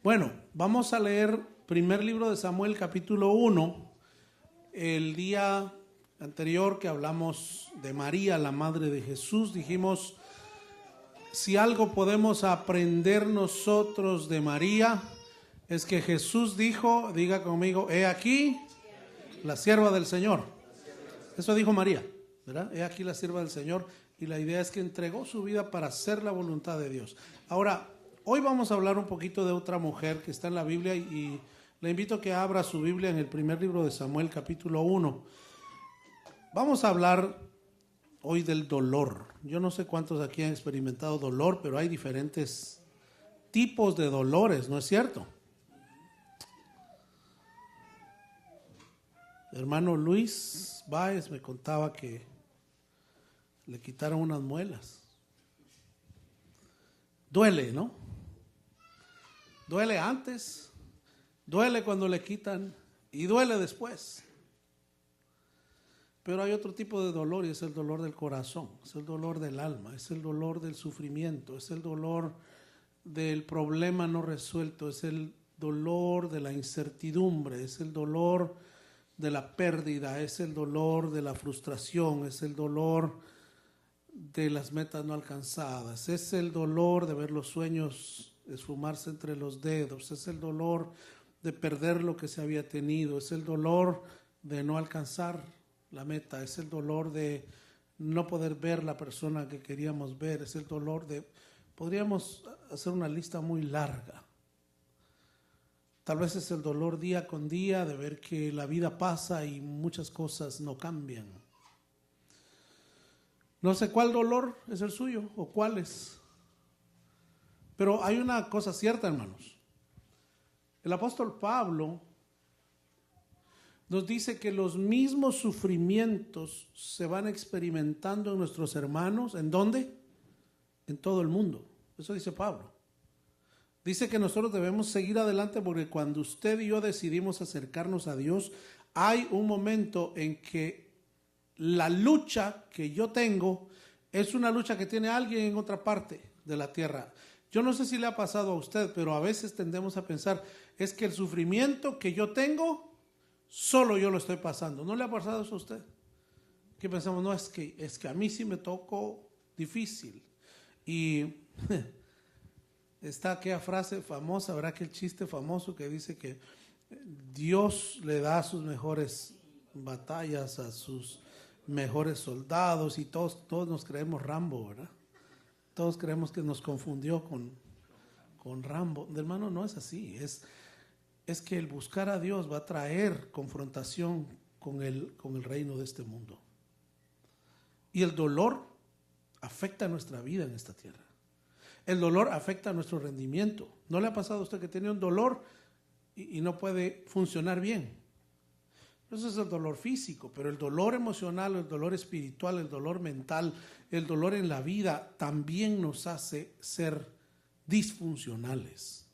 Bueno, vamos a leer primer libro de Samuel, capítulo 1. El día anterior que hablamos de María, la madre de Jesús, dijimos, si algo podemos aprender nosotros de María, es que Jesús dijo, diga conmigo, he aquí la sierva del Señor. Eso dijo María, ¿verdad? He aquí la sierva del Señor. Y la idea es que entregó su vida para hacer la voluntad de Dios. Ahora, hoy vamos a hablar un poquito de otra mujer que está en la Biblia y le invito a que abra su Biblia en el primer libro de Samuel, capítulo 1. Vamos a hablar hoy del dolor. Yo no sé cuántos aquí han experimentado dolor, pero hay diferentes tipos de dolores, ¿no es cierto? El hermano Luis Báez me contaba que le quitaron unas muelas. Duele, ¿no? Duele antes, duele cuando le quitan y duele después. Pero hay otro tipo de dolor y es el dolor del corazón, es el dolor del alma, es el dolor del sufrimiento, es el dolor del problema no resuelto, es el dolor de la incertidumbre, es el dolor de la pérdida, es el dolor de la frustración, es el dolor de las metas no alcanzadas, es el dolor de ver los sueños esfumarse entre los dedos, es el dolor de perder lo que se había tenido, es el dolor de no alcanzar la meta, es el dolor de no poder ver la persona que queríamos ver, es el dolor de, podríamos hacer una lista muy larga. Tal vez es el dolor día con día de ver que la vida pasa y muchas cosas no cambian. No sé cuál dolor es el suyo o cuáles. Pero hay una cosa cierta, hermanos. El apóstol Pablo nos dice que los mismos sufrimientos se van experimentando en nuestros hermanos. ¿En dónde? En todo el mundo. Eso dice Pablo. Dice que nosotros debemos seguir adelante porque cuando usted y yo decidimos acercarnos a Dios, hay un momento en que la lucha que yo tengo es una lucha que tiene alguien en otra parte de la tierra. Yo no sé si le ha pasado a usted, pero a veces tendemos a pensar, es que el sufrimiento que yo tengo, solo yo lo estoy pasando. ¿No le ha pasado eso a usted? Que pensamos, no, es que a mí sí me tocó difícil. Y está aquella frase famosa, ¿verdad? Aquel chiste famoso que dice que Dios le da sus mejores batallas a sus mejores soldados y todos nos creemos Rambo, ¿verdad? Todos creemos que nos confundió con Rambo. Hermano, no es así. Es que el buscar a Dios va a traer confrontación con el reino de este mundo. Y el dolor afecta nuestra vida en esta tierra. El dolor afecta nuestro rendimiento. ¿No le ha pasado a usted que tiene un dolor y no puede funcionar bien? Eso es el dolor físico, pero el dolor emocional, el dolor espiritual, el dolor mental, el dolor en la vida también nos hace ser disfuncionales.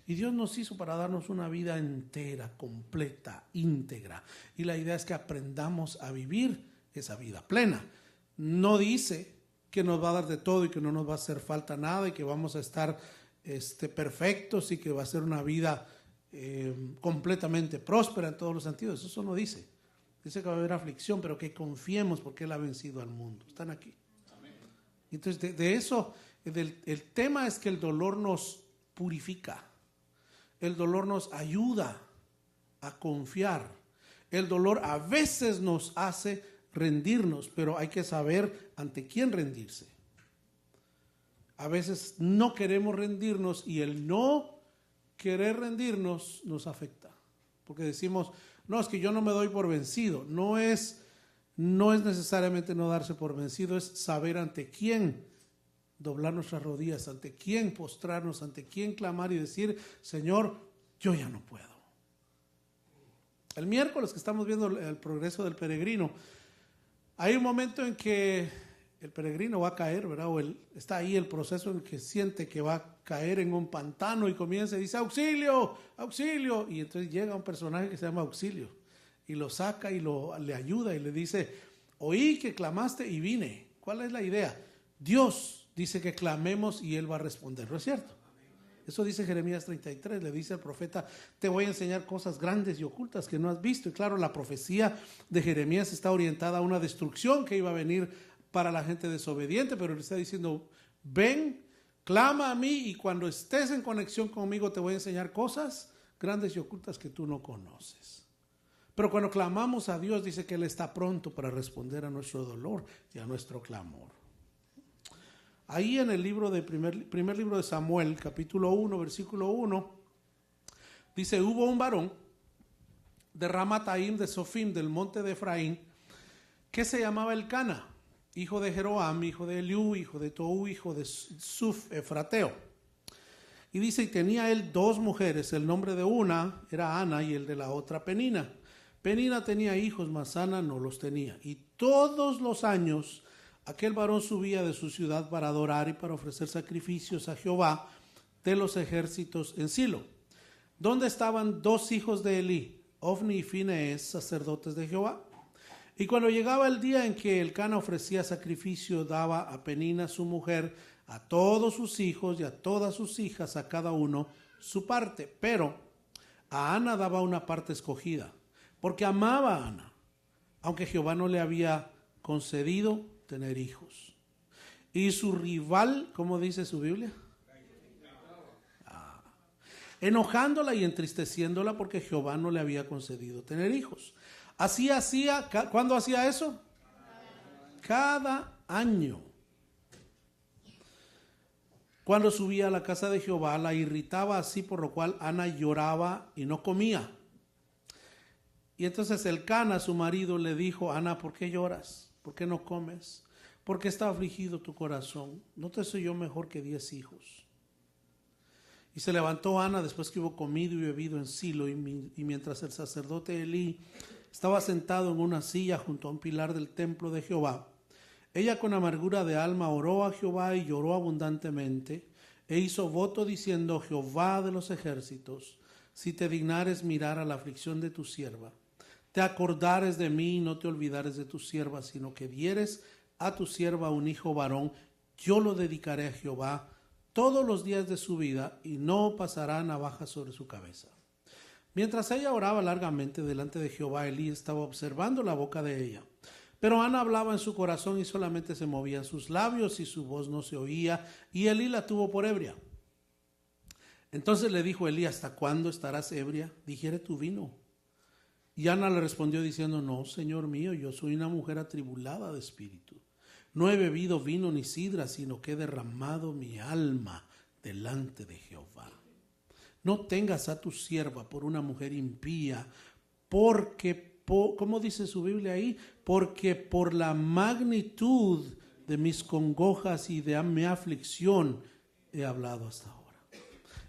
Y Dios nos hizo para darnos una vida entera, completa, íntegra. Y la idea es que aprendamos a vivir esa vida plena. No dice que nos va a dar de todo y que no nos va a hacer falta nada y que vamos a estar perfectos y que va a ser una vida completamente próspera en todos los sentidos. Eso no dice. Dice que va a haber aflicción, pero que confiemos porque Él ha vencido al mundo. ¿Están aquí? Amén. Entonces de eso, el tema es que el dolor nos purifica. El dolor nos ayuda a confiar. El dolor a veces nos hace rendirnos, pero hay que saber ante quién rendirse. A veces no queremos rendirnos y el no querer rendirnos nos afecta, porque decimos, no, es que yo no me doy por vencido. No es necesariamente no darse por vencido, es saber ante quién doblar nuestras rodillas, ante quién postrarnos, ante quién clamar y decir, Señor, yo ya no puedo. El miércoles que estamos viendo el progreso del peregrino, hay un momento en que el peregrino va a caer, ¿verdad? Está ahí el proceso en que siente que va a caer en un pantano y comienza y dice, auxilio, auxilio. Y entonces llega un personaje que se llama Auxilio y lo saca y le ayuda y le dice, oí que clamaste y vine. ¿Cuál es la idea? Dios dice que clamemos y Él va a responder, ¿no es cierto? Eso dice Jeremías 33, le dice al profeta, te voy a enseñar cosas grandes y ocultas que no has visto. Y claro, la profecía de Jeremías está orientada a una destrucción que iba a venir para la gente desobediente, pero le está diciendo, ven, clama a mí y cuando estés en conexión conmigo te voy a enseñar cosas grandes y ocultas que tú no conoces. Pero cuando clamamos a Dios, dice que Él está pronto para responder a nuestro dolor y a nuestro clamor. Ahí en el libro de primer libro de Samuel, capítulo 1, versículo 1, dice, hubo un varón de Ramataim de Sofim, del monte de Efraín, que se llamaba Elcana, hijo de Jeroam, hijo de Eliú, hijo de Tou, hijo de Suf, Efrateo. Y dice, y tenía él 2 mujeres, el nombre de una era Ana y el de la otra Penina. Penina tenía hijos, mas Ana no los tenía. Y todos los años aquel varón subía de su ciudad para adorar y para ofrecer sacrificios a Jehová de los ejércitos en Silo, donde estaban 2 hijos de Elí, Ofni y Finees, sacerdotes de Jehová. Y cuando llegaba el día en que Elcana ofrecía sacrificio, daba a Penina su mujer, a todos sus hijos y a todas sus hijas, a cada uno su parte. Pero a Ana daba una parte escogida, porque amaba a Ana, aunque Jehová no le había concedido tener hijos. Y su rival, ¿cómo dice su Biblia? Enojándola y entristeciéndola porque Jehová no le había concedido tener hijos. Así hacía, ¿cuándo hacía eso? Cada año. Cuando subía a la casa de Jehová, la irritaba así, por lo cual Ana lloraba y no comía. Y entonces Elcana, su marido, le dijo, Ana, ¿por qué lloras? ¿Por qué no comes? ¿Por qué está afligido tu corazón? ¿No te soy yo mejor que 10 hijos? Y se levantó Ana después que hubo comido y bebido en Silo, y mientras el sacerdote Elí estaba sentado en una silla junto a un pilar del templo de Jehová, ella con amargura de alma oró a Jehová y lloró abundantemente, e hizo voto diciendo, Jehová de los ejércitos, si te dignares mirar a la aflicción de tu sierva, te acordares de mí y no te olvidares de tu sierva, sino que dieres a tu sierva un hijo varón, yo lo dedicaré a Jehová todos los días de su vida y no pasará navaja sobre su cabeza. Mientras ella oraba largamente delante de Jehová, Elí estaba observando la boca de ella. Pero Ana hablaba en su corazón y solamente se movían sus labios y su voz no se oía, y Elí la tuvo por ebria. Entonces le dijo Elí, ¿hasta cuándo estarás ebria? Digiere tu vino. Y Ana le respondió diciendo, no, Señor mío, yo soy una mujer atribulada de espíritu. No he bebido vino ni sidra, sino que he derramado mi alma delante de Jehová. No tengas a tu sierva por una mujer impía, porque, ¿cómo dice su Biblia ahí? Porque por la magnitud de mis congojas y de mi aflicción he hablado hasta ahora.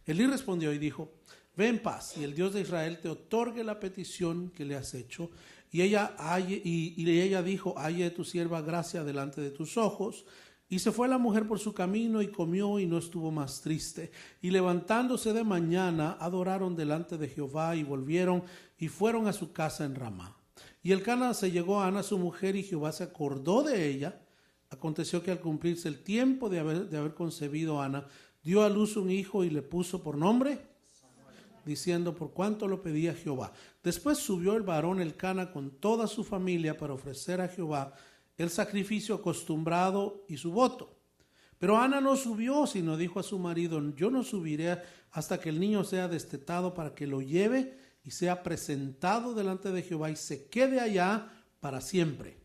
Elí respondió y dijo, ve en paz, y el Dios de Israel te otorgue la petición que le has hecho. Y ella dijo, halle tu sierva gracia delante de tus ojos. Y se fue la mujer por su camino y comió y no estuvo más triste. Y levantándose de mañana, adoraron delante de Jehová y volvieron y fueron a su casa en Ramá. Y Elcana se llegó a Ana su mujer y Jehová se acordó de ella. Aconteció que al cumplirse el tiempo de haber concebido Ana, dio a luz un hijo y le puso por nombre, diciendo, por cuanto lo pedía Jehová. Después subió el varón Elcana con toda su familia para ofrecer a Jehová el sacrificio acostumbrado y su voto. Pero Ana no subió, sino dijo a su marido, yo no subiré hasta que el niño sea destetado para que lo lleve y sea presentado delante de Jehová y se quede allá para siempre.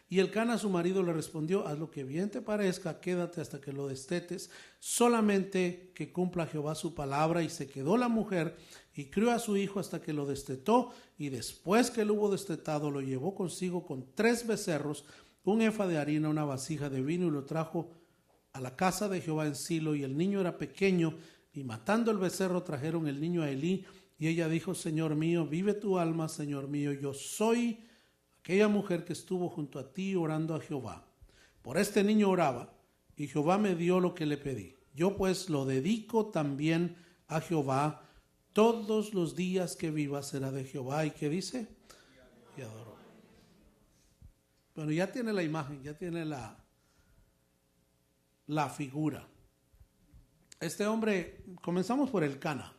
Y Elcana su marido le respondió, haz lo que bien te parezca, quédate hasta que lo destetes, solamente que cumpla Jehová su palabra. Y se quedó la mujer y crió a su hijo hasta que lo destetó, y después que lo hubo destetado lo llevó consigo con 3 becerros, un efa de harina, una vasija de vino, y lo trajo a la casa de Jehová en Silo. Y el niño era pequeño, y matando el becerro trajeron el niño a Elí, y ella dijo, Señor mío, vive tu alma, Señor mío, yo soy aquella mujer que estuvo junto a ti orando a Jehová. Por este niño oraba, y Jehová me dio lo que le pedí. Yo pues lo dedico también a Jehová, todos los días que viva será de Jehová. ¿Y qué dice? Y adoró. Bueno, ya tiene la imagen, ya tiene la figura. Este hombre, comenzamos por Elcana.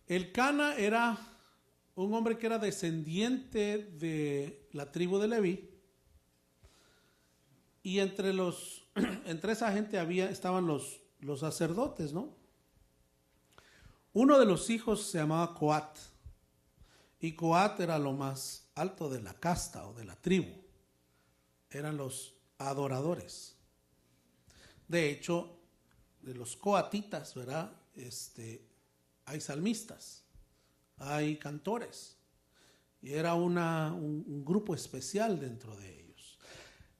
Elcana era un hombre que era descendiente de la tribu de Leví, y entre esa gente estaban los sacerdotes, ¿no? Uno de los hijos se llamaba Coat, y Coat era lo más alto de la casta o de la tribu. Eran los adoradores. De hecho, de los coatitas, ¿verdad? Hay salmistas, hay cantores, y era un grupo especial dentro de ellos.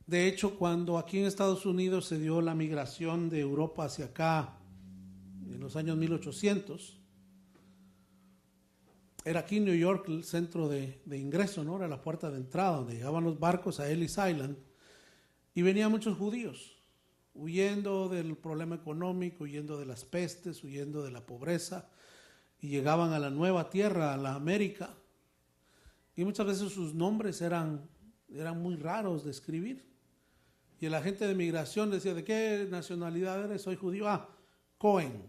De hecho, cuando aquí en Estados Unidos se dio la migración de Europa hacia acá, en los años 1800, era aquí en New York el centro de ingreso, ¿no? Era la puerta de entrada, donde llegaban los barcos a Ellis Island, y venían muchos judíos, huyendo del problema económico, huyendo de las pestes, huyendo de la pobreza, y llegaban a la nueva tierra, a la América, y muchas veces sus nombres eran muy raros de escribir, y el agente de migración decía: ¿de qué nacionalidad eres? Soy judío. Ah, Cohen,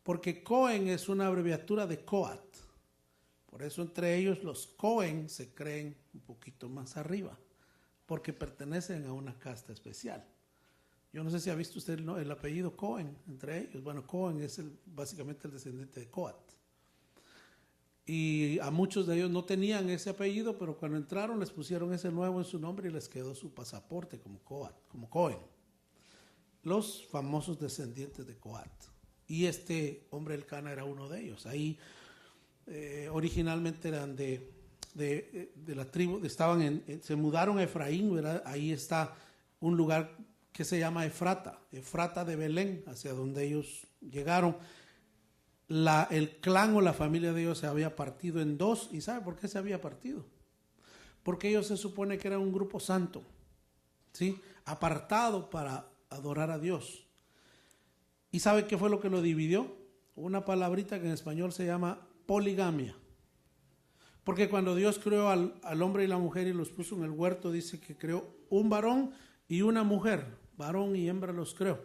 porque Cohen es una abreviatura de Coat, por eso entre ellos los Cohen se creen un poquito más arriba, porque pertenecen a una casta especial. Yo no sé si ha visto usted el apellido Cohen entre ellos. Bueno, Cohen es básicamente el descendiente de Coat. Y a muchos de ellos no tenían ese apellido, pero cuando entraron les pusieron ese nuevo en su nombre y les quedó su pasaporte como Coat, como Cohen. Los famosos descendientes de Coat. Y este hombre Elcana era uno de ellos. Ahí originalmente eran de la tribu, se mudaron a Efraín, ¿verdad? Ahí está un lugar que se llama Efrata de Belén, hacia donde ellos llegaron. El clan o la familia de ellos se había partido en dos. ¿Y sabe por qué se había partido? Porque ellos se supone que eran un grupo santo, ¿sí? Apartado para adorar a Dios. ¿Y sabe qué fue lo que lo dividió? Una palabrita que en español se llama poligamia. Porque cuando Dios creó al hombre y la mujer y los puso en el huerto, dice que creó un varón y una mujer, varón y hembra los creó.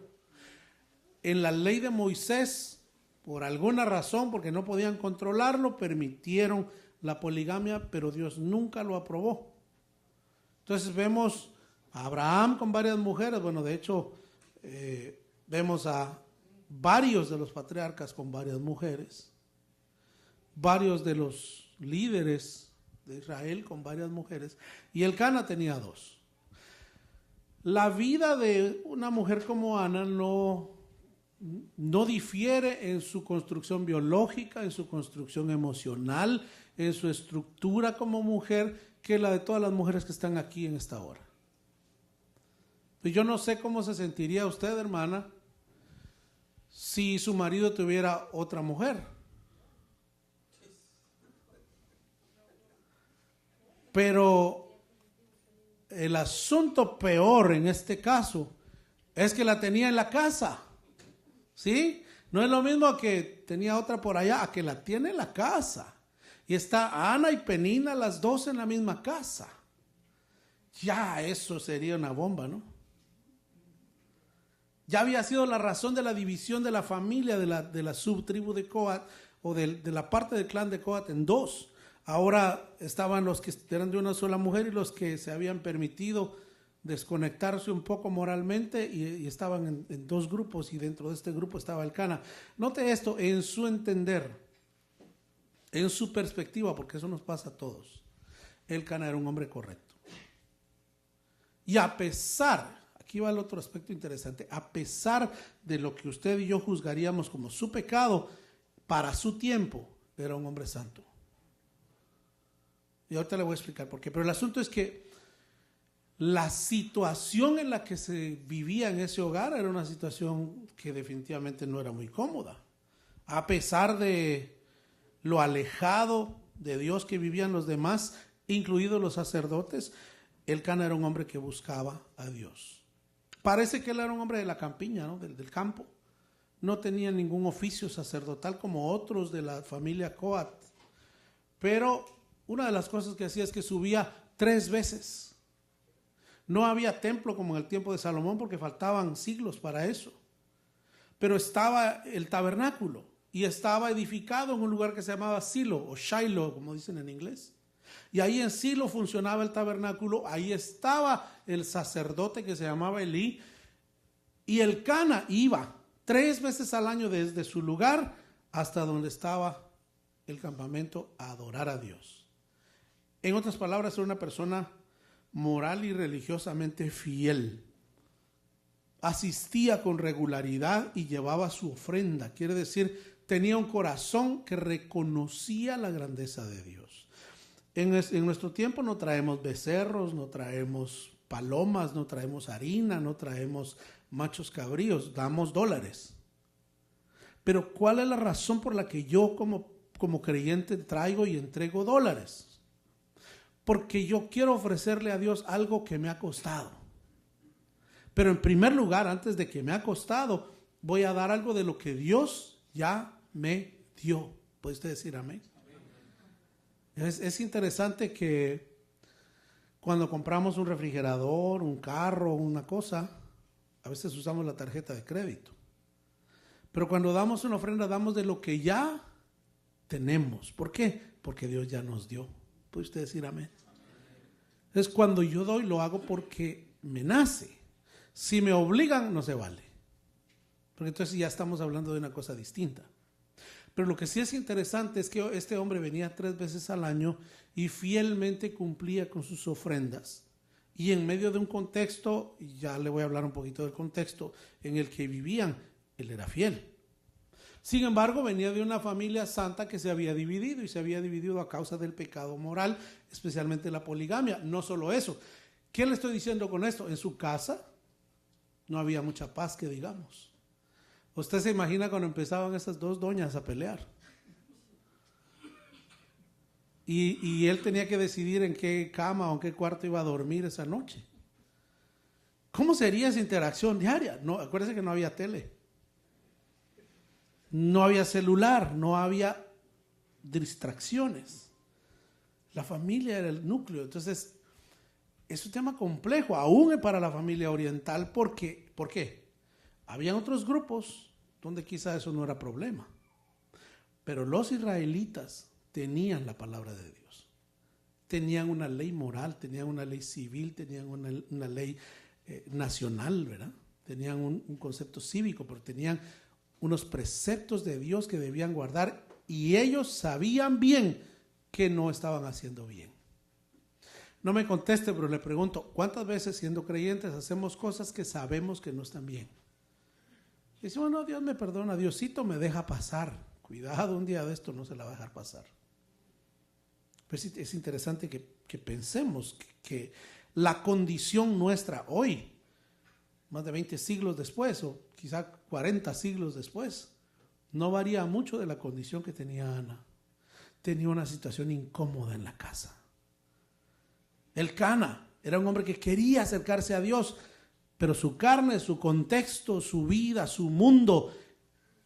En la ley de Moisés, por alguna razón, porque no podían controlarlo, permitieron la poligamia, pero Dios nunca lo aprobó. Entonces vemos a Abraham con varias mujeres. Bueno, de hecho, vemos a varios de los patriarcas con varias mujeres, varios de los líderes de Israel con varias mujeres, y Elcana tenía dos. La vida de una mujer como Ana no difiere en su construcción biológica, en su construcción emocional, en su estructura como mujer, que la de todas las mujeres que están aquí en esta hora. Y yo no sé cómo se sentiría usted, hermana, si su marido tuviera otra mujer. Pero el asunto peor en este caso es que la tenía en la casa, ¿sí? No es lo mismo que tenía otra por allá, a que la tiene en la casa. Y está Ana y Penina, las dos en la misma casa. Ya eso sería una bomba, ¿no? Ya había sido la razón de la división de la familia de la subtribu de Coat, o de la parte del clan de Coat, en dos. Ahora estaban los que eran de una sola mujer y los que se habían permitido desconectarse un poco moralmente, y estaban en dos grupos, y dentro de este grupo estaba Elcana. Note esto, en su entender, en su perspectiva, porque eso nos pasa a todos, Elcana era un hombre correcto. Y a pesar, aquí va el otro aspecto interesante, a pesar de lo que usted y yo juzgaríamos como su pecado, para su tiempo era un hombre santo. Y ahorita le voy a explicar por qué. Pero el asunto es que la situación en la que se vivía en ese hogar era una situación que definitivamente no era muy cómoda. A pesar de lo alejado de Dios que vivían los demás, incluidos los sacerdotes, Elcana era un hombre que buscaba a Dios. Parece que él era un hombre de la campiña, ¿no? del campo. No tenía ningún oficio sacerdotal como otros de la familia Coat. Pero una de las cosas que hacía es que subía 3 veces. No había templo como en el tiempo de Salomón, porque faltaban siglos para eso. pero estaba el tabernáculo y estaba edificado en un lugar que se llamaba Silo o Shiloh, como dicen en inglés. Y ahí en Silo funcionaba el tabernáculo, ahí estaba el sacerdote que se llamaba Elí, y el Cana iba 3 veces al año desde su lugar hasta donde estaba el campamento a adorar a Dios. En otras palabras, era una persona moral y religiosamente fiel. Asistía con regularidad y llevaba su ofrenda. Quiere decir, tenía un corazón que reconocía la grandeza de Dios. En nuestro tiempo no traemos becerros, no traemos palomas, no traemos harina, no traemos machos cabríos, damos dólares. Pero ¿cuál es la razón por la que yo como creyente traigo y entrego dólares? Porque yo quiero ofrecerle a Dios algo que me ha costado. Pero en primer lugar, antes de que me ha costado, voy a dar algo de lo que Dios ya me dio. ¿Puede usted decir amén? Es interesante que cuando compramos un refrigerador, un carro, una cosa, a veces usamos la tarjeta de crédito. Pero cuando damos una ofrenda, damos de lo que ya tenemos. ¿Por qué? Porque Dios ya nos dio. ¿Puede usted decir amén? Entonces, cuando yo doy, lo hago porque me nace. Si me obligan, no se vale. Porque entonces ya estamos hablando de una cosa distinta. Pero lo que sí es interesante es que este hombre venía 3 veces al año y fielmente cumplía con sus ofrendas. Y en medio de un contexto, ya le voy a hablar un poquito del contexto en el que vivían, él era fiel. Sin embargo, venía de una familia santa que se había dividido y se había dividido a causa del pecado moral, especialmente la poligamia. No solo eso. ¿Qué le estoy diciendo con esto? En su casa no había mucha paz, que digamos. Usted se imagina cuando empezaban esas 2 doñas a pelear. Y él tenía que decidir en qué cama o en qué cuarto iba a dormir esa noche. ¿Cómo sería esa interacción diaria? No, acuérdense que no había tele. No había celular, no había distracciones. La familia era el núcleo. Entonces, es un tema complejo, aún para la familia oriental. ¿Por qué? Habían otros grupos donde quizá eso no era problema. Pero los israelitas tenían la palabra de Dios. Tenían una ley moral, tenían una ley civil, tenían una ley nacional, ¿verdad? Tenían un concepto cívico, pero tenían unos preceptos de Dios que debían guardar y ellos sabían bien que no estaban haciendo bien. No me conteste, pero le pregunto, ¿cuántas veces siendo creyentes hacemos cosas que sabemos que no están bien? Y decimos, no, Dios me perdona, Diosito me deja pasar. Cuidado, un día de esto no se la va a dejar pasar. Pero es interesante que pensemos que la condición nuestra hoy, más de 20 siglos después, o quizá 40 siglos después, no varía mucho de la condición que tenía Ana. Tenía una situación incómoda en la casa. El Cana era un hombre que quería acercarse a Dios, pero su carne, su contexto, su vida, su mundo,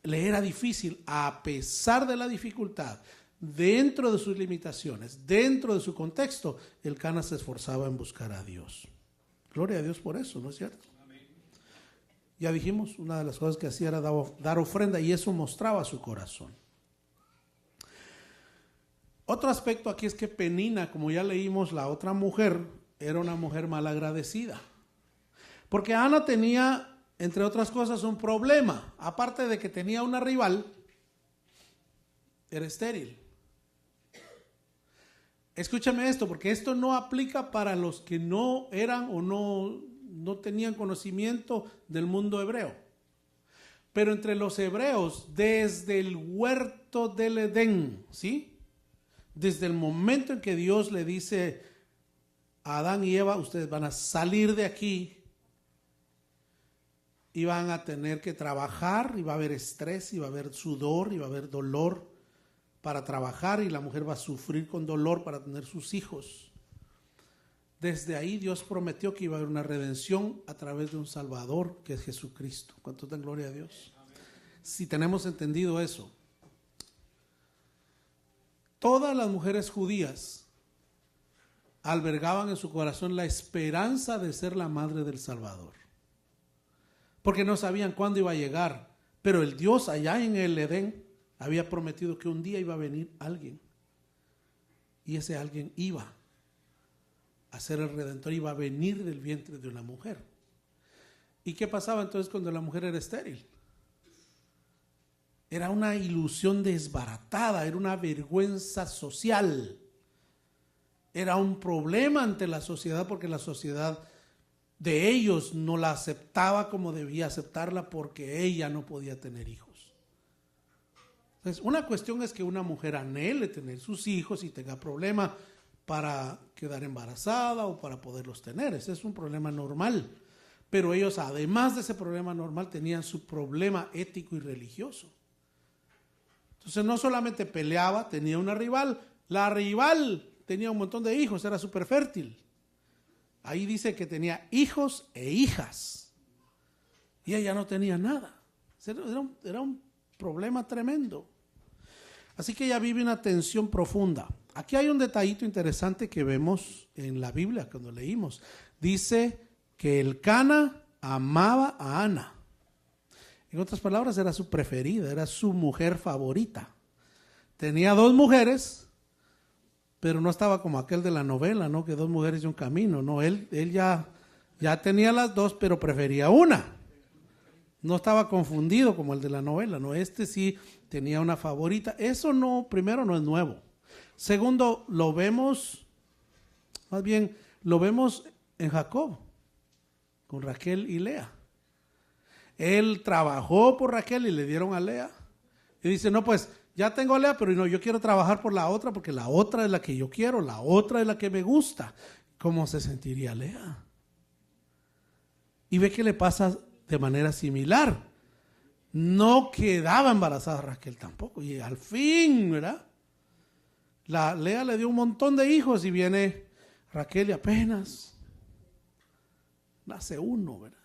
le era difícil. A pesar de la dificultad, dentro de sus limitaciones, dentro de su contexto, el Cana se esforzaba en buscar a Dios. Gloria a Dios por eso, ¿no es cierto? Ya dijimos, una de las cosas que hacía era dar ofrenda y eso mostraba su corazón. Otro aspecto aquí es que Penina, como ya leímos, la otra mujer, era una mujer malagradecida. Porque Ana tenía, entre otras cosas, un problema. Aparte de que tenía una rival, era estéril. Escúchame esto, porque esto no aplica para los que no eran o no tenían conocimiento del mundo hebreo. Pero entre los hebreos, desde el huerto del Edén, ¿sí? Desde el momento en que Dios le dice a Adán y Eva, ustedes van a salir de aquí y van a tener que trabajar, y va a haber estrés, y va a haber sudor, y va a haber dolor para trabajar, y la mujer va a sufrir con dolor para tener sus hijos. Desde ahí Dios prometió que iba a haber una redención a través de un Salvador, que es Jesucristo. ¿Cuánto dan gloria a Dios? Amén. Si tenemos entendido eso, todas las mujeres judías albergaban en su corazón la esperanza de ser la madre del Salvador, porque no sabían cuándo iba a llegar, Pero el Dios allá en el Edén había prometido que un día iba a venir alguien. Y ese alguien iba a ser el Redentor, iba a venir del vientre de una mujer. ¿Y qué pasaba entonces cuando la mujer era estéril? Era una ilusión desbaratada, era una vergüenza social. Era un problema ante la sociedad porque la sociedad de ellos no la aceptaba como debía aceptarla porque ella no podía tener hijos. Entonces, una cuestión es que una mujer anhele tener sus hijos y tenga problemas para quedar embarazada o para poderlos tener. Ese es un problema normal. Pero ellos, además de ese problema normal, tenían su problema ético y religioso. Entonces no solamente peleaba, tenía una rival. La rival tenía un montón de hijos, era súper fértil. Ahí dice que tenía hijos e hijas. Y ella no tenía nada. Era un problema tremendo. Así que ella vive una tensión profunda. Aquí hay un detallito interesante que vemos en la Biblia cuando leímos. Dice que Elcana amaba a Ana. En otras palabras, era su preferida, era su mujer favorita. Tenía 2 mujeres, pero no estaba como aquel de la novela, ¿no? Que 2 mujeres y un camino. No, él ya tenía las 2, pero prefería una. No estaba confundido como el de la novela, ¿no? Este sí tenía una favorita. Eso no, primero no es nuevo. Segundo, lo vemos en Jacob, con Raquel y Lea. Él trabajó por Raquel y le dieron a Lea. Y dice, no, pues ya tengo a Lea, pero no, yo quiero trabajar por la otra porque la otra es la que yo quiero, la otra es la que me gusta. ¿Cómo se sentiría Lea? Y ve que le pasa de manera similar. No quedaba embarazada Raquel tampoco. Y al fin, ¿verdad? La Lea le dio un montón de hijos y viene Raquel y apenas nace uno, ¿verdad?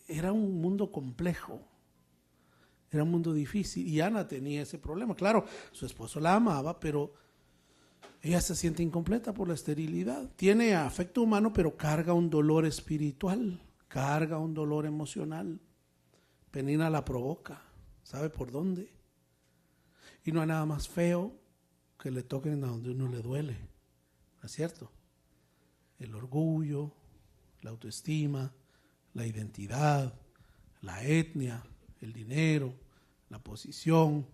Era un mundo complejo, era un mundo difícil y Ana tenía ese problema. Claro, su esposo la amaba, pero ella se siente incompleta por la esterilidad. Tiene afecto humano, pero carga un dolor espiritual, carga un dolor emocional. Penina la provoca, ¿sabe por dónde? Y no hay nada más feo que le toquen a donde uno le duele, ¿no es cierto? El orgullo, la autoestima, la identidad, la etnia, el dinero, la posición,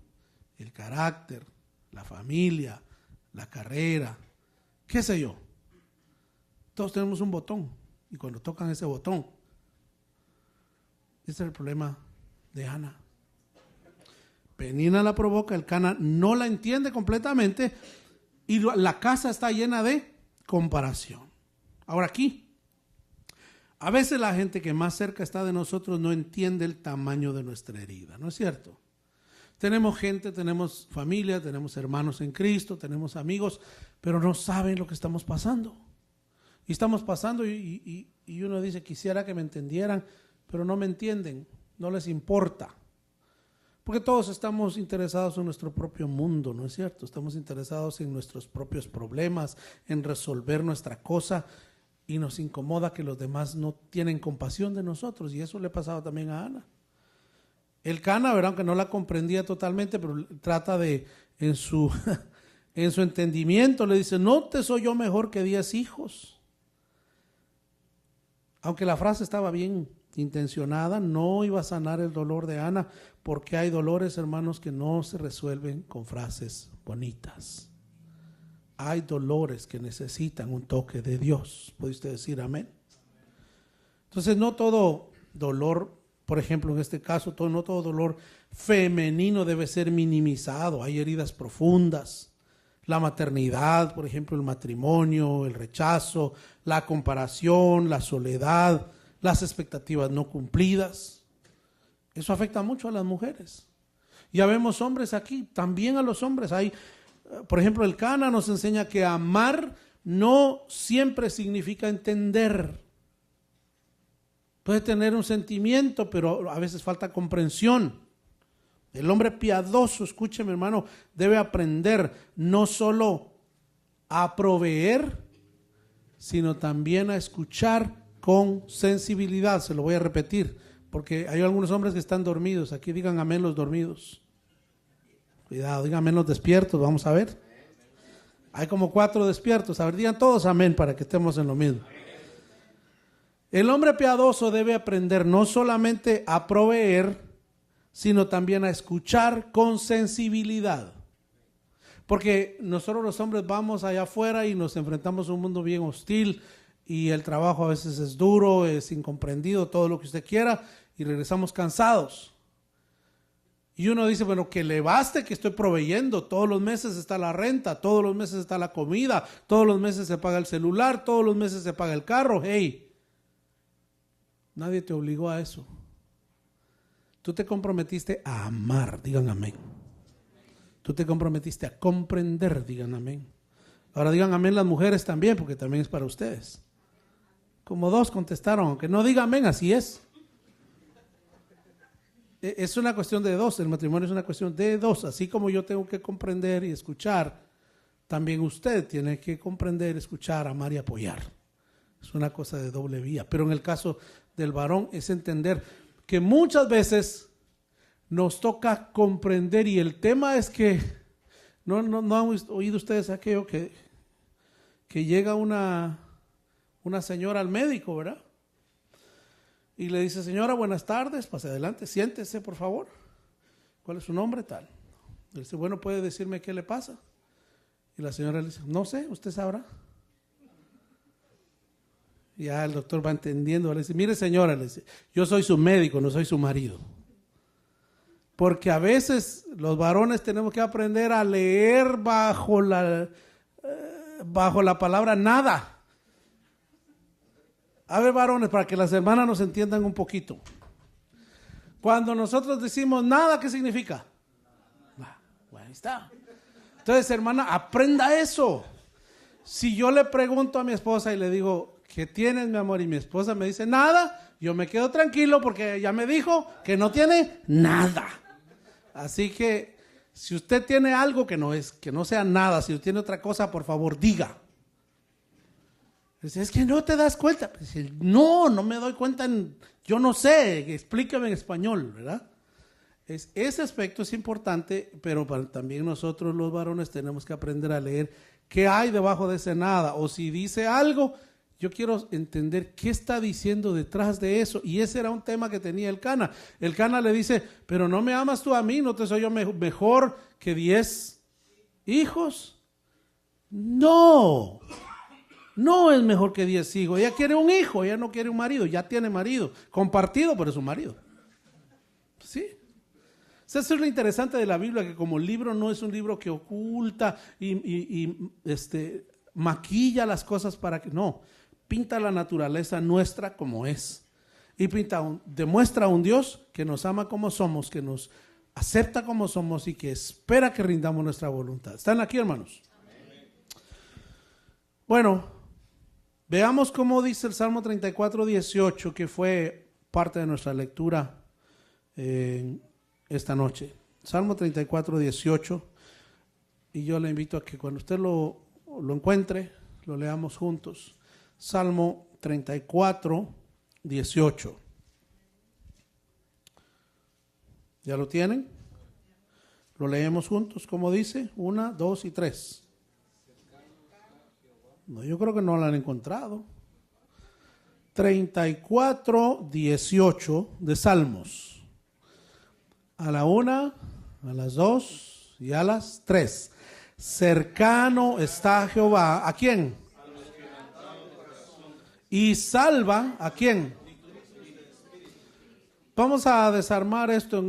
el carácter, la familia, la carrera, qué sé yo. Todos tenemos un botón y cuando tocan ese botón, ese es el problema de Ana. Penina la provoca, Elcana no la entiende completamente y la casa está llena de comparación. Ahora aquí, a veces la gente que más cerca está de nosotros no entiende el tamaño de nuestra herida, ¿no es cierto? Tenemos gente, tenemos familia, tenemos hermanos en Cristo, tenemos amigos, pero no saben lo que estamos pasando. Y estamos pasando y uno dice, quisiera que me entendieran, pero no me entienden, no les importa. Porque todos estamos interesados en nuestro propio mundo, ¿no es cierto? Estamos interesados en nuestros propios problemas, en resolver nuestra cosa. Y nos incomoda que los demás no tienen compasión de nosotros. Y eso le pasaba también a Ana. Elcana, ¿verdad? Aunque no la comprendía totalmente, pero trata de, en su entendimiento, le dice, no te soy yo mejor que 10 hijos. Aunque la frase estaba bien intencionada, no iba a sanar el dolor de Ana, porque hay dolores, hermanos, que no se resuelven con frases bonitas. Hay dolores que necesitan un toque de Dios. ¿Puede usted decir amén? Entonces, no todo dolor, por ejemplo, en este caso, no todo dolor femenino debe ser minimizado. Hay heridas profundas. La maternidad, por ejemplo, el matrimonio, el rechazo, la comparación, la soledad, las expectativas no cumplidas. Eso afecta mucho a las mujeres. Ya vemos hombres aquí, también a los hombres hay. Por ejemplo, Elcana nos enseña que amar no siempre significa entender. Puede tener un sentimiento, pero a veces falta comprensión. El hombre piadoso, escúcheme hermano, debe aprender no solo a proveer, sino también a escuchar con sensibilidad. Se lo voy a repetir Porque hay algunos hombres que están dormidos. Aquí digan amén los dormidos. Cuidado, digan amén los despiertos, vamos a ver. Hay como 4 despiertos. A ver, digan todos amén para que estemos en lo mismo. El hombre piadoso debe aprender no solamente a proveer, sino también a escuchar con sensibilidad. Porque nosotros los hombres vamos allá afuera y nos enfrentamos a un mundo bien hostil y el trabajo a veces es duro, es incomprendido, todo lo que usted quiera, y regresamos cansados. Y uno dice, bueno, que le baste que estoy proveyendo, todos los meses está la renta, todos los meses está la comida, todos los meses se paga el celular, todos los meses se paga el carro. Hey, nadie te obligó a eso. Tú te comprometiste a amar, digan amén. Tú te comprometiste a comprender, digan amén. Ahora digan amén las mujeres también, porque también es para ustedes. Como 2 contestaron, aunque no digan amén, así es. Es una cuestión de 2, el matrimonio es una cuestión de 2. Así como yo tengo que comprender y escuchar, también usted tiene que comprender, escuchar, amar y apoyar. Es una cosa de doble vía. Pero en el caso del varón es entender que muchas veces nos toca comprender, y el tema es que no han oído ustedes aquello que llega una señora al médico, ¿verdad? Y le dice, señora, buenas tardes, pase adelante, siéntese por favor. ¿Cuál es su nombre? Tal. Le dice, bueno, ¿puede decirme qué le pasa? Y la señora le dice, no sé, usted sabrá. Y ya el doctor va entendiendo, le dice, mire señora, le dice, yo soy su médico, no soy su marido. Porque a veces los varones tenemos que aprender a leer bajo la palabra nada. A ver, varones, para que las hermanas nos entiendan un poquito. Cuando nosotros decimos nada, ¿qué significa? Bueno, ahí está. Entonces, hermana, aprenda eso. Si yo le pregunto a mi esposa y le digo, ¿qué tienes, mi amor? Y mi esposa me dice nada, yo me quedo tranquilo porque ella me dijo que no tiene nada. Así que si usted tiene algo que no sea nada, si usted tiene otra cosa, por favor, diga. Dice, es que no te das cuenta. Dice, no me doy cuenta, yo no sé, explícame en español, ¿verdad? Ese aspecto es importante, pero también nosotros los varones tenemos que aprender a leer qué hay debajo de ese nada, o si dice algo, yo quiero entender qué está diciendo detrás de eso. Y ese era un tema que tenía el Cana. El Cana le dice, pero no me amas tú a mí, ¿no te soy yo mejor que 10 hijos? No es mejor que 10 hijos. Ella quiere un hijo, ella no quiere un marido, ya tiene marido, compartido, pero es su marido. ¿Sí? Eso es lo interesante de la Biblia, que como libro no es un libro que oculta y maquilla las cosas para que, no, pinta la naturaleza nuestra como es. Y demuestra a un Dios que nos ama como somos, que nos acepta como somos y que espera que rindamos nuestra voluntad. ¿Están aquí, hermanos? Amén. Bueno, veamos cómo dice el Salmo 34:18, que fue parte de nuestra lectura esta noche. Salmo 34:18, y yo le invito a que cuando usted lo encuentre, lo leamos juntos. Salmo 34:18. ¿Ya lo tienen? Lo leemos juntos, como dice, 1, 2 y 3. No, yo creo que no lo han encontrado. 34:18 de Salmos. A la 1, a las 2 y a las 3. Cercano está Jehová. ¿A quién? Y salva, ¿a quién? Vamos a desarmar esto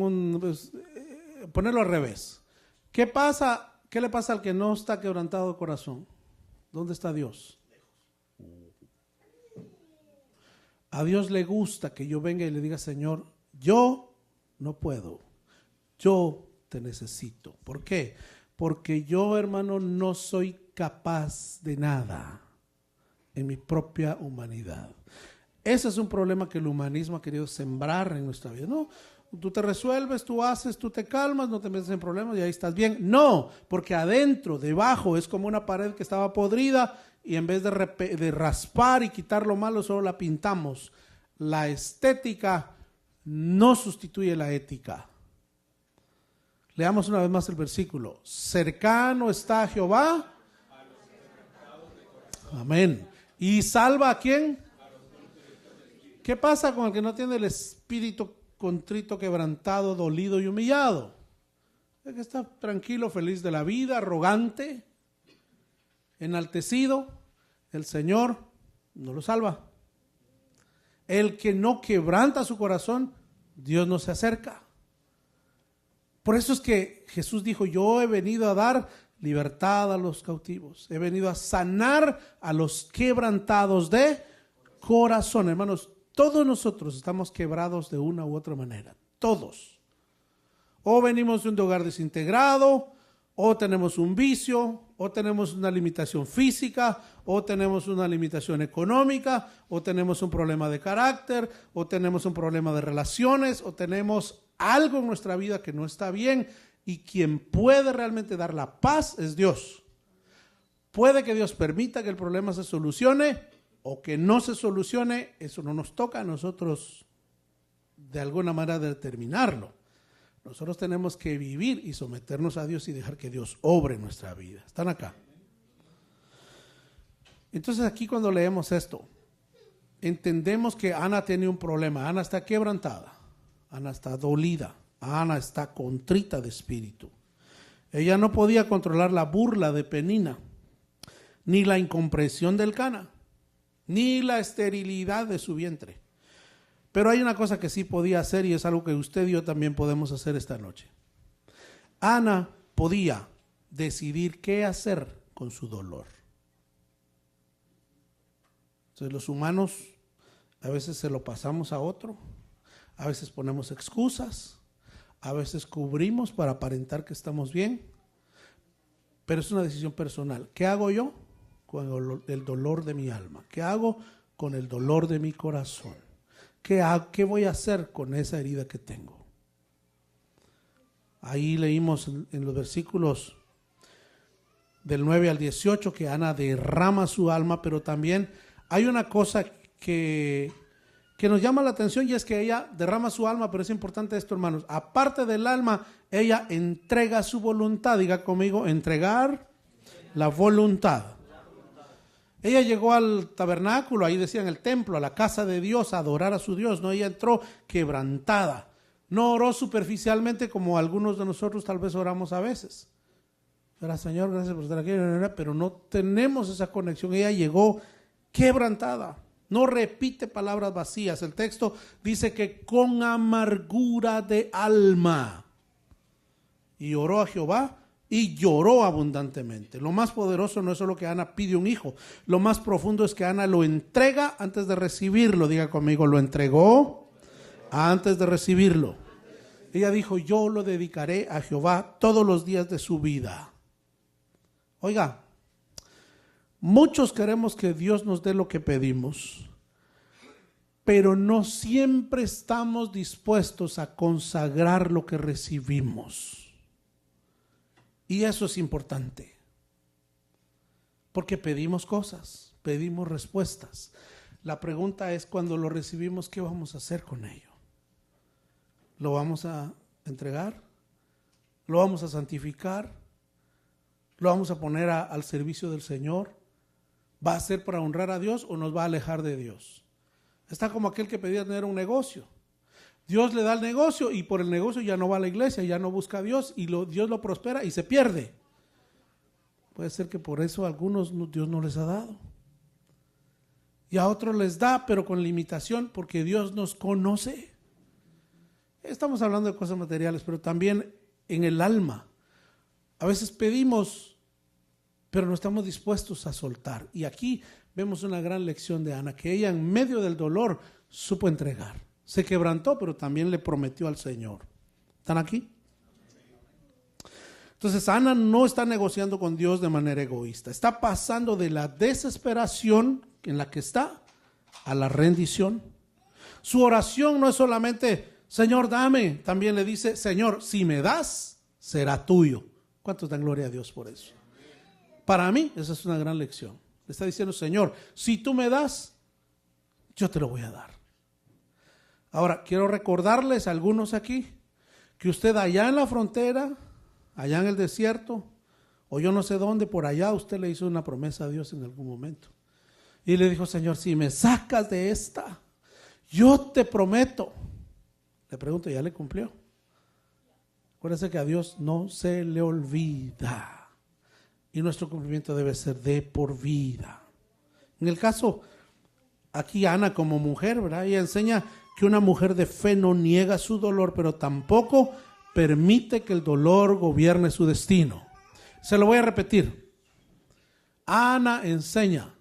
ponerlo al revés. ¿Qué pasa? ¿Qué le pasa al que no está quebrantado de corazón? ¿Dónde está Dios? A Dios le gusta que yo venga y le diga, Señor, yo no puedo, yo te necesito. ¿Por qué? Porque yo, hermano, no soy capaz de nada en mi propia humanidad. Ese es un problema que el humanismo ha querido sembrar en nuestra vida. No, tú te resuelves, tú haces, tú te calmas, no te metes en problemas y ahí estás bien. No, porque adentro, debajo, es como una pared que estaba podrida y en vez de raspar y quitar lo malo, solo la pintamos. La estética no sustituye la ética. Leamos una vez más el versículo. Cercano está Jehová. Amén. ¿Y salva a quién? ¿Qué pasa con el que no tiene el espíritu contrito, quebrantado, dolido y humillado? El que está tranquilo, feliz de la vida, arrogante, enaltecido, el Señor no lo salva. El que no quebranta su corazón, Dios no se acerca. Por eso es que Jesús dijo, yo he venido a dar libertad a los cautivos, he venido a sanar a los quebrantados de corazón. Hermanos, todos nosotros estamos quebrados de una u otra manera, todos. O venimos de un hogar desintegrado, o tenemos un vicio, o tenemos una limitación física, o tenemos una limitación económica, o tenemos un problema de carácter, o tenemos un problema de relaciones, o tenemos algo en nuestra vida que no está bien, y quien puede realmente dar la paz es Dios. Puede que Dios permita que el problema se solucione, o que no se solucione, eso no nos toca a nosotros de alguna manera determinarlo. Nosotros tenemos que vivir y someternos a Dios y dejar que Dios obre en nuestra vida. ¿Están acá? Entonces aquí cuando leemos esto, entendemos que Ana tiene un problema. Ana está quebrantada, Ana está dolida, Ana está contrita de espíritu. Ella no podía controlar la burla de Penina, ni la incomprensión del Cana, ni la esterilidad de su vientre. Pero hay una cosa que sí podía hacer, y es algo que usted y yo también podemos hacer esta noche. Ana podía decidir qué hacer con su dolor. Entonces los humanos a veces se lo pasamos a otro, a veces ponemos excusas, a veces cubrimos para aparentar que estamos bien, pero es una decisión personal. ¿Qué hago yo con el dolor de mi alma? ¿Qué hago con el dolor de mi corazón? ¿Qué voy a hacer con esa herida que tengo? Ahí leímos en los versículos del 9 al 18 que Ana derrama su alma, pero también hay una cosa que nos llama la atención, y es que ella derrama su alma, pero es importante esto, hermanos. Aparte del alma, ella entrega su voluntad. Diga conmigo, entregar la voluntad. Ella llegó al tabernáculo, ahí decían el templo, a la casa de Dios, a adorar a su Dios. No, ella entró quebrantada. No oró superficialmente como algunos de nosotros tal vez oramos a veces. Pero Señor, gracias por estar aquí, pero no tenemos esa conexión. Ella llegó quebrantada. No repite palabras vacías. El texto dice que con amargura de alma. Y oró a Jehová. Y lloró abundantemente. Lo más poderoso no es solo que Ana pide un hijo. Lo más profundo es que Ana lo entrega antes de recibirlo. Diga conmigo, lo entregó antes de recibirlo. Ella dijo, yo lo dedicaré a Jehová todos los días de su vida. Oiga, muchos queremos que Dios nos dé lo que pedimos, pero no siempre estamos dispuestos a consagrar lo que recibimos. Y eso es importante, porque pedimos cosas, pedimos respuestas. La pregunta es, cuando lo recibimos, ¿qué vamos a hacer con ello? ¿Lo vamos a entregar? ¿Lo vamos a santificar? ¿Lo vamos a poner al servicio del Señor? ¿Va a ser para honrar a Dios o nos va a alejar de Dios? Está como aquel que pedía tener un negocio. Dios le da el negocio y por el negocio ya no va a la iglesia, ya no busca a Dios y Dios lo prospera y se pierde. Puede ser que por eso a algunos Dios no les ha dado. Y a otros les da, pero con limitación, porque Dios nos conoce. Estamos hablando de cosas materiales, pero también en el alma. A veces pedimos, pero no estamos dispuestos a soltar. Y aquí vemos una gran lección de Ana, que ella en medio del dolor supo entregar. Se quebrantó, pero también le prometió al Señor. ¿Están aquí? Entonces Ana no está negociando con Dios de manera egoísta. Está pasando de la desesperación en la que está a la rendición. Su oración no es solamente, Señor, dame. También le dice, Señor, si me das, será tuyo. ¿Cuántos dan gloria a Dios por eso? Para mí, esa es una gran lección. Le está diciendo, Señor, si tú me das, yo te lo voy a dar. Ahora, quiero recordarles a algunos aquí que usted allá en la frontera, allá en el desierto, o yo no sé dónde, por allá usted le hizo una promesa a Dios en algún momento. Y le dijo, Señor, si me sacas de esta, yo te prometo. Le pregunto, ¿ya le cumplió? Acuérdense que a Dios no se le olvida. Y nuestro cumplimiento debe ser de por vida. En el caso, aquí Ana como mujer, ¿verdad? Ella enseña que una mujer de fe no niega su dolor, pero tampoco permite que el dolor gobierne su destino. Se lo voy a repetir. Ana enseña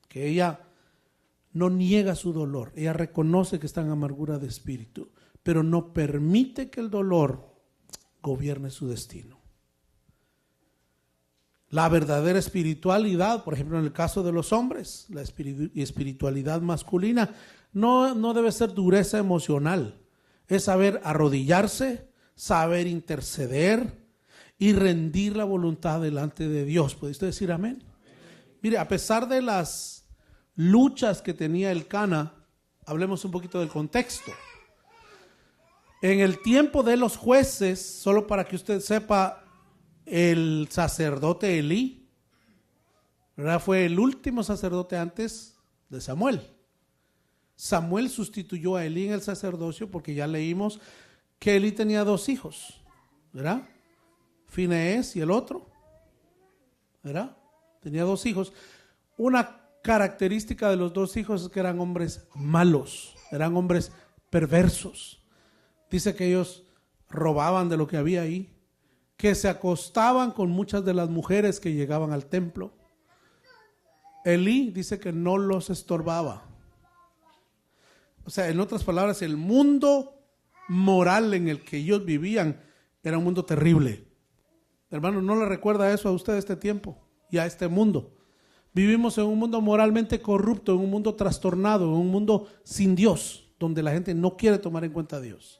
que ella no niega su dolor. Ella reconoce que está en amargura de espíritu, pero no permite que el dolor gobierne su destino. La verdadera espiritualidad, por ejemplo en el caso de los hombres, la espiritualidad masculina, no debe ser dureza emocional. Es saber arrodillarse, saber interceder y rendir la voluntad delante de Dios. ¿Puede usted decir amén? Mire, a pesar de las luchas que tenía Elcana, hablemos un poquito del contexto. En el tiempo de los jueces, solo para que usted sepa, el sacerdote Elí, ¿verdad? Fue el último sacerdote antes de Samuel. Samuel sustituyó a Elí en el sacerdocio porque ya leímos que Elí tenía 2 hijos, ¿verdad? Fineés y el otro, ¿verdad? Tenía 2 hijos. Una característica de los 2 hijos es que eran hombres malos, eran hombres perversos. Dice que ellos robaban de lo que había ahí, que se acostaban con muchas de las mujeres que llegaban al templo. Elí dice que no los estorbaba. O sea, en otras palabras, el mundo moral en el que ellos vivían era un mundo terrible. Hermano, ¿no le recuerda eso a usted este tiempo y a este mundo? Vivimos en un mundo moralmente corrupto, en un mundo trastornado, en un mundo sin Dios, donde la gente no quiere tomar en cuenta a Dios.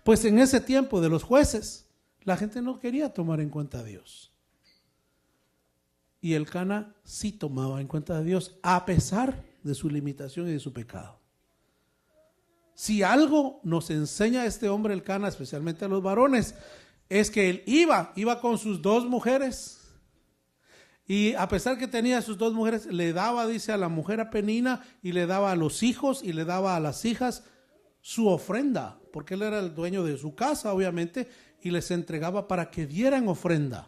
Pues en ese tiempo de los jueces, la gente no quería tomar en cuenta a Dios. Y Elcana sí tomaba en cuenta a Dios, a pesar de su limitación y de su pecado. Si algo nos enseña este hombre Elcana, especialmente a los varones, es que él iba con sus 2 mujeres. Y a pesar que tenía sus 2 mujeres, le daba, dice, a la mujer a Penina, y le daba a los hijos y le daba a las hijas su ofrenda, porque él era el dueño de su casa, obviamente, y les entregaba para que dieran ofrenda.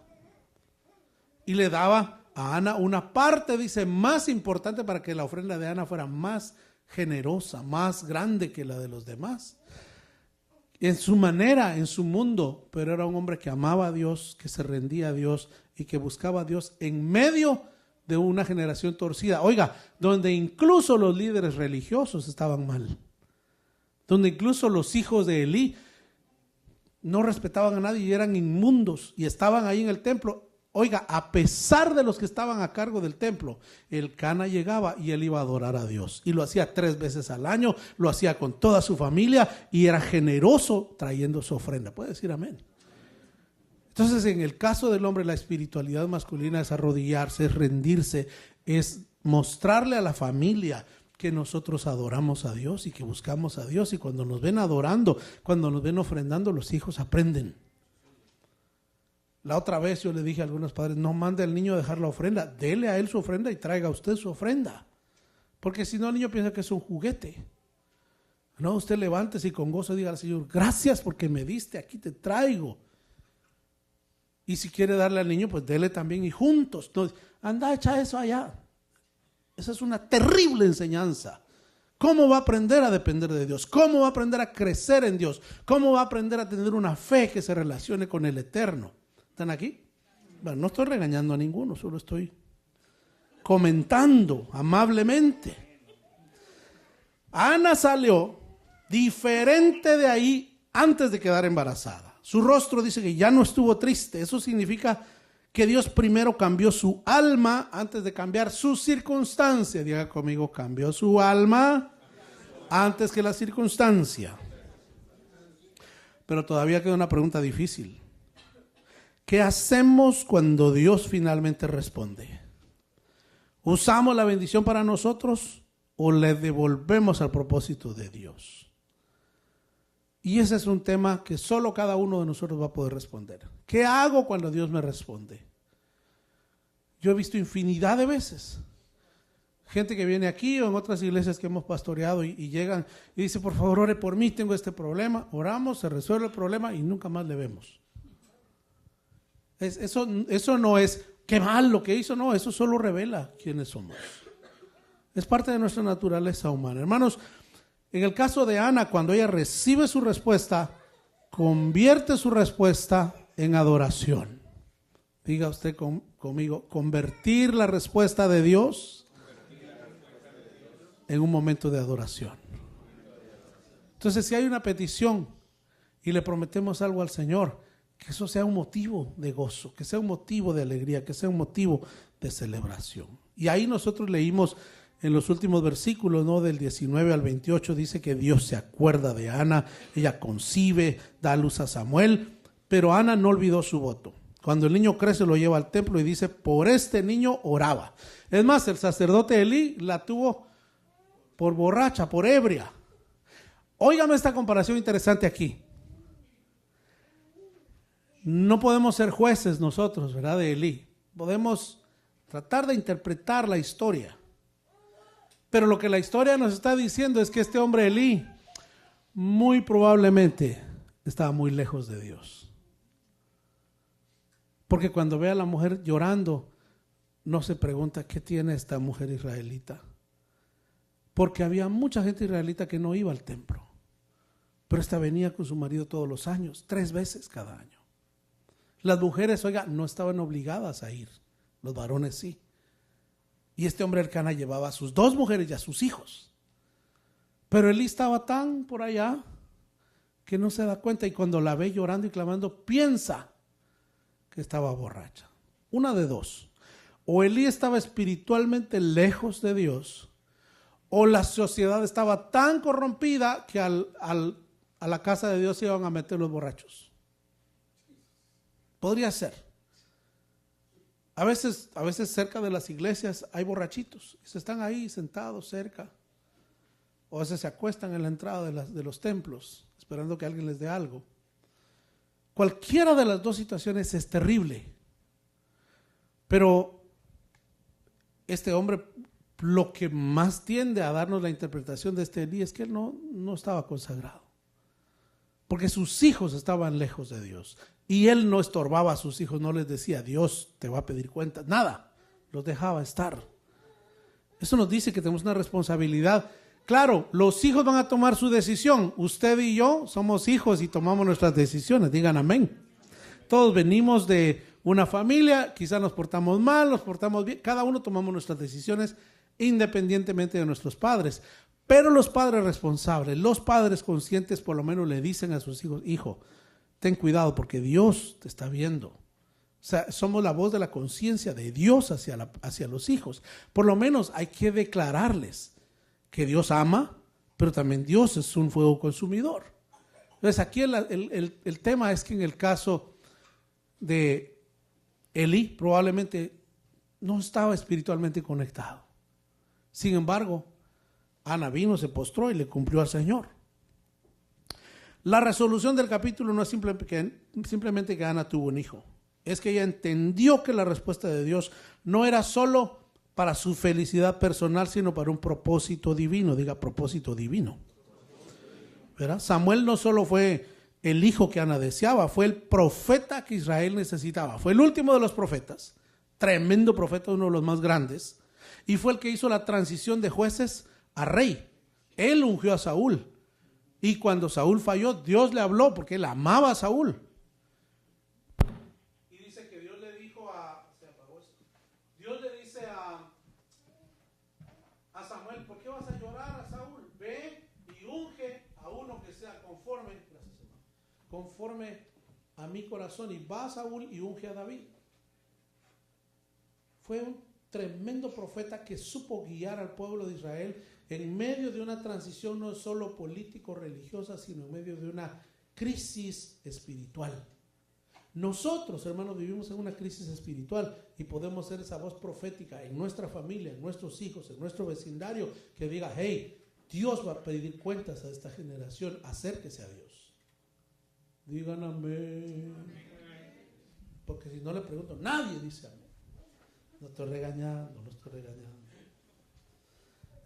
Y le daba a Ana una parte, dice, más importante para que la ofrenda de Ana fuera más generosa, más grande que la de los demás. En su manera, en su mundo, pero era un hombre que amaba a Dios, que se rendía a Dios y que buscaba a Dios en medio de una generación torcida. Oiga, donde incluso los líderes religiosos estaban mal. Donde incluso los hijos de Elí no respetaban a nadie y eran inmundos y estaban ahí en el templo. Oiga, a pesar de los que estaban a cargo del templo, Elcana llegaba y él iba a adorar a Dios. Y lo hacía 3 veces al año, lo hacía con toda su familia y era generoso trayendo su ofrenda. ¿Puede decir amén? Entonces, en el caso del hombre, la espiritualidad masculina es arrodillarse, es rendirse, es mostrarle a la familia que nosotros adoramos a Dios y que buscamos a Dios. Y cuando nos ven adorando, cuando nos ven ofrendando, los hijos aprenden. La otra vez yo le dije a algunos padres, no mande al niño a dejar la ofrenda, dele a él su ofrenda y traiga usted su ofrenda. Porque si no, el niño piensa que es un juguete. No, usted levántese y con gozo diga al Señor, gracias porque me diste, aquí te traigo. Y si quiere darle al niño, pues dele también y juntos. Entonces, anda, echa eso allá. Esa es una terrible enseñanza. ¿Cómo va a aprender a depender de Dios? ¿Cómo va a aprender a crecer en Dios? ¿Cómo va a aprender a tener una fe que se relacione con el Eterno? ¿Están aquí? Bueno, no estoy regañando a ninguno, solo estoy comentando amablemente. Ana salió diferente de ahí antes de quedar embarazada. Su rostro dice que ya no estuvo triste. Eso significa que Dios primero cambió su alma antes de cambiar su circunstancia. Diga conmigo, cambió su alma antes que la circunstancia. Pero todavía queda una pregunta difícil. ¿Qué hacemos cuando Dios finalmente responde? ¿Usamos la bendición para nosotros o le devolvemos al propósito de Dios? Y ese es un tema que solo cada uno de nosotros va a poder responder. ¿Qué hago cuando Dios me responde? Yo he visto infinidad de veces gente que viene aquí o en otras iglesias que hemos pastoreado y llegan y dice, por favor, ore por mí, tengo este problema. Oramos, se resuelve el problema y nunca más le vemos. Eso no es, qué mal lo que hizo, no, eso solo revela quiénes somos. Es parte de nuestra naturaleza humana. Hermanos, en el caso de Ana, cuando ella recibe su respuesta, convierte su respuesta en adoración. Diga usted conmigo, convertir la respuesta de Dios en un momento de adoración. Entonces, si hay una petición y le prometemos algo al Señor, que eso sea un motivo de gozo, que sea un motivo de alegría, que sea un motivo de celebración. Y ahí nosotros leímos en los últimos versículos, ¿no? Del 19 al 28, dice que Dios se acuerda de Ana, ella concibe, da a luz a Samuel, pero Ana no olvidó su voto. Cuando el niño crece lo lleva al templo y dice, por este niño oraba. Es más, el sacerdote Elí la tuvo por borracha, por ebria. Óigame esta comparación interesante aquí. No podemos ser jueces nosotros, ¿verdad? De Elí. Podemos tratar de interpretar la historia. Pero lo que la historia nos está diciendo es que este hombre Elí muy probablemente estaba muy lejos de Dios. Porque cuando ve a la mujer llorando, no se pregunta qué tiene esta mujer israelita. Porque había mucha gente israelita que no iba al templo. Pero esta venía con su marido todos los años, 3 veces cada año. Las mujeres, oiga, no estaban obligadas a ir, los varones sí. Y este hombre Elcana llevaba a sus 2 mujeres y a sus hijos. Pero Elí estaba tan por allá que no se da cuenta y cuando la ve llorando y clamando, piensa que estaba borracha. Una de dos. O Elí estaba espiritualmente lejos de Dios, o la sociedad estaba tan corrompida que a la casa de Dios se iban a meter los borrachos. Podría ser. A veces cerca de las iglesias hay borrachitos. Se están ahí sentados cerca. O a veces se acuestan en la entrada de los templos, esperando que alguien les dé algo. Cualquiera de las dos situaciones es terrible. Pero este hombre, lo que más tiende a darnos la interpretación de este Elí es que él no estaba consagrado. Porque sus hijos estaban lejos de Dios. Y él no estorbaba a sus hijos, no les decía, Dios te va a pedir cuentas, nada, los dejaba estar. Eso nos dice que tenemos una responsabilidad. Claro, los hijos van a tomar su decisión. Usted y yo somos hijos y tomamos nuestras decisiones, digan amén. Todos venimos de una familia, quizás nos portamos mal, nos portamos bien, cada uno tomamos nuestras decisiones independientemente de nuestros padres. Pero los padres responsables, los padres conscientes por lo menos le dicen a sus hijos, hijo, ten cuidado porque Dios te está viendo. O sea, somos la voz de la conciencia de Dios hacia los hijos. Por lo menos hay que declararles que Dios ama, pero también Dios es un fuego consumidor. Entonces aquí el tema es que en el caso de Elí probablemente no estaba espiritualmente conectado. Sin embargo, Ana vino, se postró y le cumplió al Señor. La resolución del capítulo no es simplemente que Ana tuvo un hijo. Es que ella entendió que la respuesta de Dios no era solo para su felicidad personal, sino para un propósito divino. Diga, propósito divino. ¿Verdad? Samuel no solo fue el hijo que Ana deseaba, fue el profeta que Israel necesitaba. Fue el último de los profetas, tremendo profeta, uno de los más grandes, y fue el que hizo la transición de jueces a rey. Él ungió a Saúl. Y cuando Saúl falló, Dios le habló porque él amaba a Saúl. Y dice que Dios le dijo Dios le dice a Samuel, ¿por qué vas a llorar a Saúl? Ve y unge a uno que sea conforme a mi corazón. Y va a Saúl y unge a David. Fue un tremendo profeta que supo guiar al pueblo de Israel en medio de una transición no solo político-religiosa, sino en medio de una crisis espiritual. Nosotros, hermanos, vivimos en una crisis espiritual y podemos ser esa voz profética en nuestra familia, en nuestros hijos, en nuestro vecindario, que diga, hey, Dios va a pedir cuentas a esta generación, acérquese a Dios. Digan amén. Porque si no le pregunto, nadie dice amén. No estoy regañando, no estoy regañando.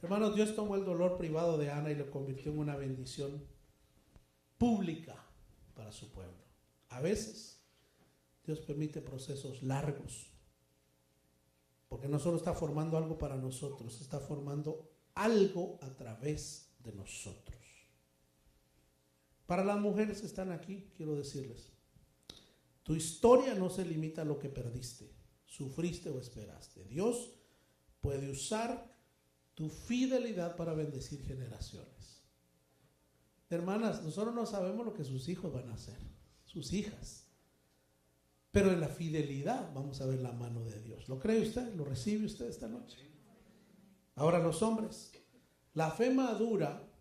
Hermanos, Dios tomó el dolor privado de Ana y lo convirtió en una bendición pública para su pueblo. A veces Dios permite procesos largos, porque no solo está formando algo para nosotros, está formando algo a través de nosotros. Para las mujeres que están aquí, quiero decirles, tu historia no se limita a lo que perdiste, sufriste o esperaste. Dios puede usar tu fidelidad para bendecir generaciones. Hermanas, nosotros no sabemos lo que sus hijos van a hacer, sus hijas. Pero en la fidelidad vamos a ver la mano de Dios. ¿Lo cree usted? ¿Lo recibe usted esta noche? Ahora los hombres. La fe madura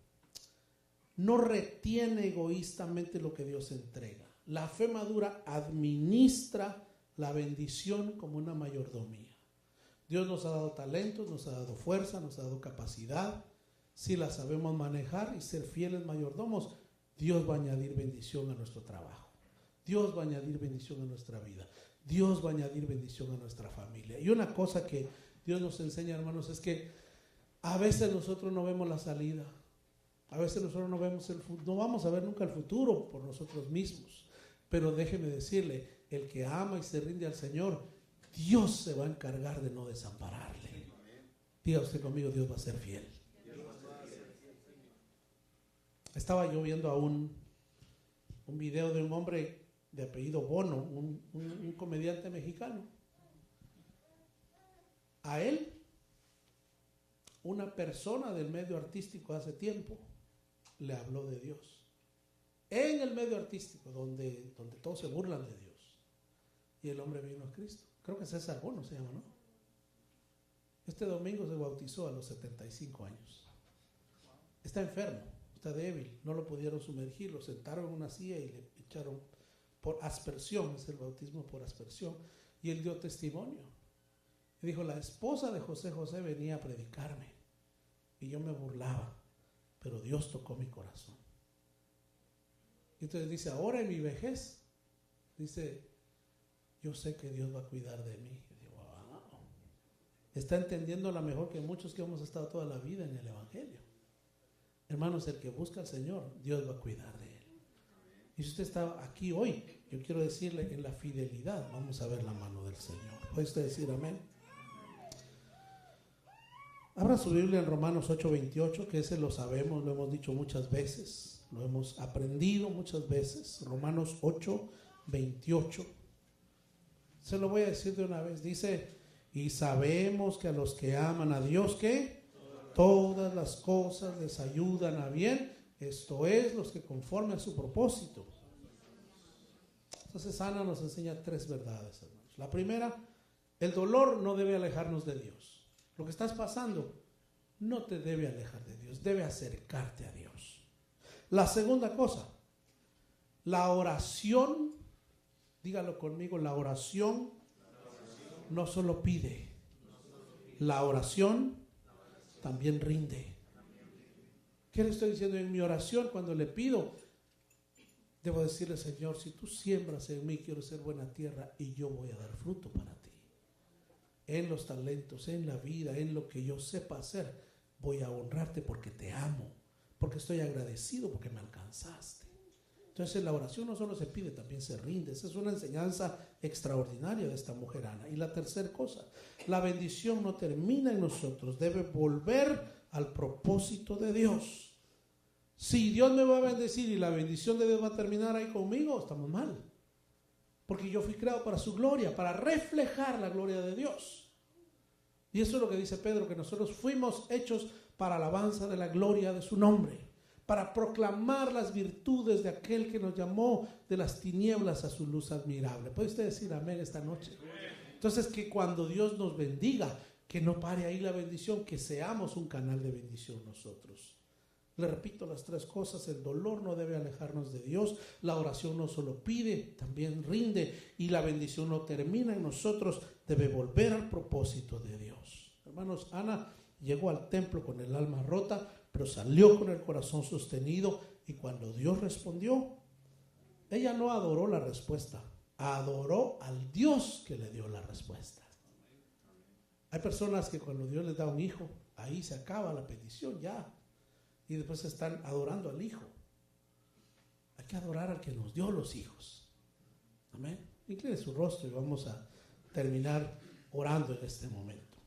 no retiene egoístamente lo que Dios entrega. La fe madura administra la bendición como una mayordomía. Dios nos ha dado talentos, nos ha dado fuerza, nos ha dado capacidad. Si la sabemos manejar y ser fieles mayordomos, Dios va a añadir bendición a nuestro trabajo. Dios va a añadir bendición a nuestra vida. Dios va a añadir bendición a nuestra familia. Y una cosa que Dios nos enseña, hermanos, es que a veces nosotros no vemos la salida. A veces nosotros no vamos a ver nunca el futuro por nosotros mismos. Pero déjeme decirle, el que ama y se rinde al Señor, Dios se va a encargar de no desampararle. Diga usted conmigo, Dios va a ser fiel. Estaba yo viendo a un video de un hombre de apellido Bono, un comediante mexicano. A él, una persona del medio artístico hace tiempo le habló de Dios. En el medio artístico, donde todos se burlan de Dios. Y el hombre vino a Cristo. Creo que César Bono se llama, ¿no? Este domingo se bautizó a los 75 años. Está enfermo, está débil, no lo pudieron sumergir, lo sentaron en una silla y le echaron por aspersión, es el bautismo por aspersión, y él dio testimonio. Y dijo, la esposa de José José venía a predicarme y yo me burlaba, pero Dios tocó mi corazón. Y entonces dice, ahora en mi vejez, dice, yo sé que Dios va a cuidar de mí. Y digo, wow. Está entendiendo la mejor que muchos que hemos estado toda la vida en el Evangelio. Hermanos, el que busca al Señor, Dios va a cuidar de él. Y si usted está aquí hoy, yo quiero decirle, en la fidelidad vamos a ver la mano del Señor. ¿Puede usted decir amén? Abra su Biblia en Romanos 8:28, que ese lo sabemos, lo hemos dicho muchas veces, lo hemos aprendido muchas veces. Romanos 8:28. Se lo voy a decir de una vez. Dice, y sabemos que a los que aman a Dios, ¿qué? Todas las cosas les ayudan a bien. Esto es, los que conforme a su propósito. Entonces Ana nos enseña tres verdades, hermanos. La primera, el dolor no debe alejarnos de Dios. Lo que estás pasando no te debe alejar de Dios, debe acercarte a Dios. La segunda cosa, la oración, dígalo conmigo, la oración no solo pide, la oración también rinde. ¿Qué le estoy diciendo? En mi oración, cuando le pido, debo decirle, Señor, si tú siembras en mí, quiero ser buena tierra y yo voy a dar fruto para ti. En los talentos, en la vida, en lo que yo sepa hacer, voy a honrarte porque te amo, porque estoy agradecido porque me alcanzaste. Entonces la oración no solo se pide, también se rinde. Esa es una enseñanza extraordinaria de esta mujer Ana. Y la tercera cosa, la bendición no termina en nosotros, debe volver al propósito de Dios. Si Dios me va a bendecir y la bendición de Dios va a terminar ahí conmigo, estamos mal. Porque yo fui creado para su gloria, para reflejar la gloria de Dios. Y eso es lo que dice Pedro, que nosotros fuimos hechos para alabanza de la gloria de su nombre, para proclamar las virtudes de aquel que nos llamó de las tinieblas a su luz admirable. ¿Puede usted decir amén esta noche? Entonces, que cuando Dios nos bendiga, que no pare ahí la bendición, que seamos un canal de bendición nosotros. Le repito las tres cosas: el dolor no debe alejarnos de Dios, la oración no solo pide, también rinde, y la bendición no termina en nosotros, debe volver al propósito de Dios. Hermanos, Ana llegó al templo con el alma rota, pero salió con el corazón sostenido, y cuando Dios respondió, ella no adoró la respuesta, adoró al Dios que le dio la respuesta. Hay personas que cuando Dios les da un hijo, ahí se acaba la petición ya, y después están adorando al hijo. Hay que adorar al que nos dio los hijos. Amén. Incline su rostro y vamos a terminar orando en este momento.